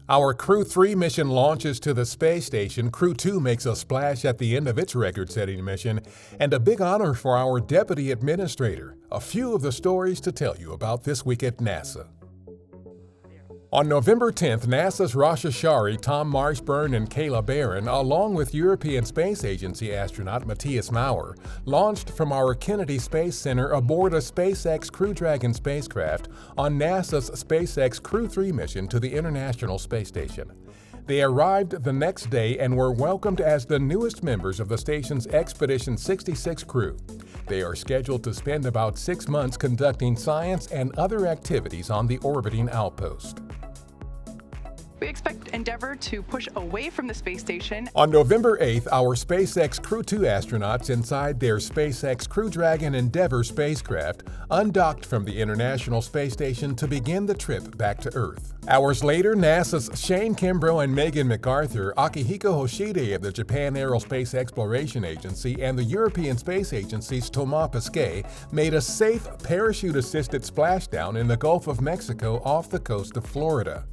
Our Crew 3 mission launches to the space station. Crew 2 makes a splash at the end of its record-setting mission, and a big honor for our Deputy Administrator. A few of the stories to tell you about this week at NASA. On November 10th, NASA's Rasha Shari, Tom Marshburn, and Kayla Barron, along with European Space Agency astronaut Matthias Maurer, launched from our Kennedy Space Center aboard a SpaceX Crew Dragon spacecraft on NASA's SpaceX Crew 3 mission to the International Space Station. They arrived the next day and were welcomed as the newest members of the station's Expedition 66 crew. They are scheduled to spend about 6 months conducting science and other activities on the orbiting outpost. We expect Endeavour to push away from the space station. On November 8th, our SpaceX Crew 2 astronauts inside their SpaceX Crew Dragon Endeavour spacecraft undocked from the International Space Station to begin the trip back to Earth. Hours later, NASA's Shane Kimbrough and Megan McArthur, Akihiko Hoshide of the Japan Aerospace Exploration Agency, and the European Space Agency's Thomas Pesquet made a safe parachute-assisted splashdown in the Gulf of Mexico off the coast of Florida.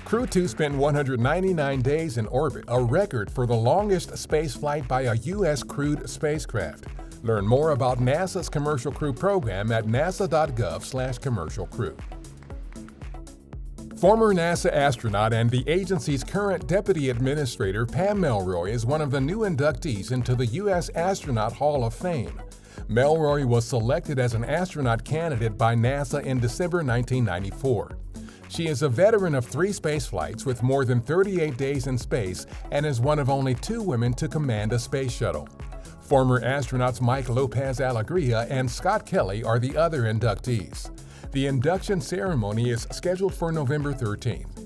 Crew 2 spent 199 days in orbit, a record for the longest spaceflight by a U.S. crewed spacecraft. Learn more about NASA's Commercial Crew program at nasa.gov/commercialcrew. Former NASA astronaut and the agency's current Deputy Administrator Pam Melroy is one of the new inductees into the U.S. Astronaut Hall of Fame. Melroy was selected as an astronaut candidate by NASA in December 1994. She is a veteran of 3 spaceflights with more than 38 days in space and is one of only 2 women to command a space shuttle. Former astronauts Mike Lopez Alegria and Scott Kelly are the other inductees. The induction ceremony is scheduled for November 13th.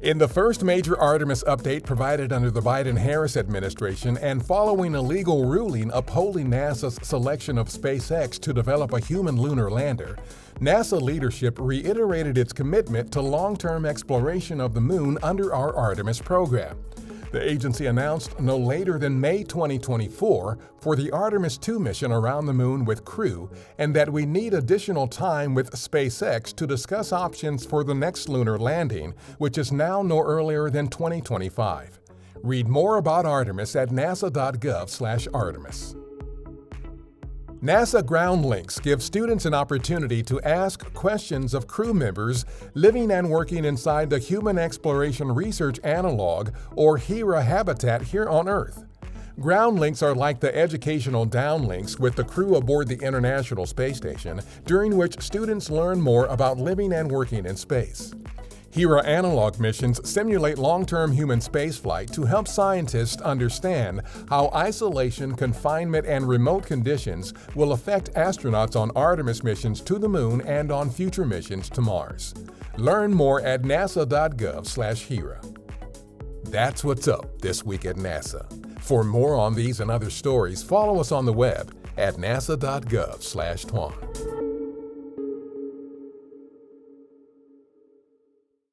In the first major Artemis update provided under the Biden-Harris administration and following a legal ruling upholding NASA's selection of SpaceX to develop a human lunar lander, NASA leadership reiterated its commitment to long-term exploration of the moon under our Artemis program. The agency announced no later than May 2024 for the Artemis II mission around the moon with Crew, and that we need additional time with SpaceX to discuss options for the next lunar landing, which is now no earlier than 2025. Read more about Artemis at nasa.gov/Artemis. NASA Ground Links gives students an opportunity to ask questions of crew members living and working inside the Human Exploration Research Analog, or HERA habitat here on Earth. Ground links are like the educational downlinks with the crew aboard the International Space Station, during which students learn more about living and working in space. HERA analog missions simulate long-term human spaceflight to help scientists understand how isolation, confinement, and remote conditions will affect astronauts on Artemis missions to the Moon and on future missions to Mars. Learn more at nasa.gov/HERA. That's what's up this week at NASA. For more on these and other stories, follow us on the web at nasa.gov/Tuan.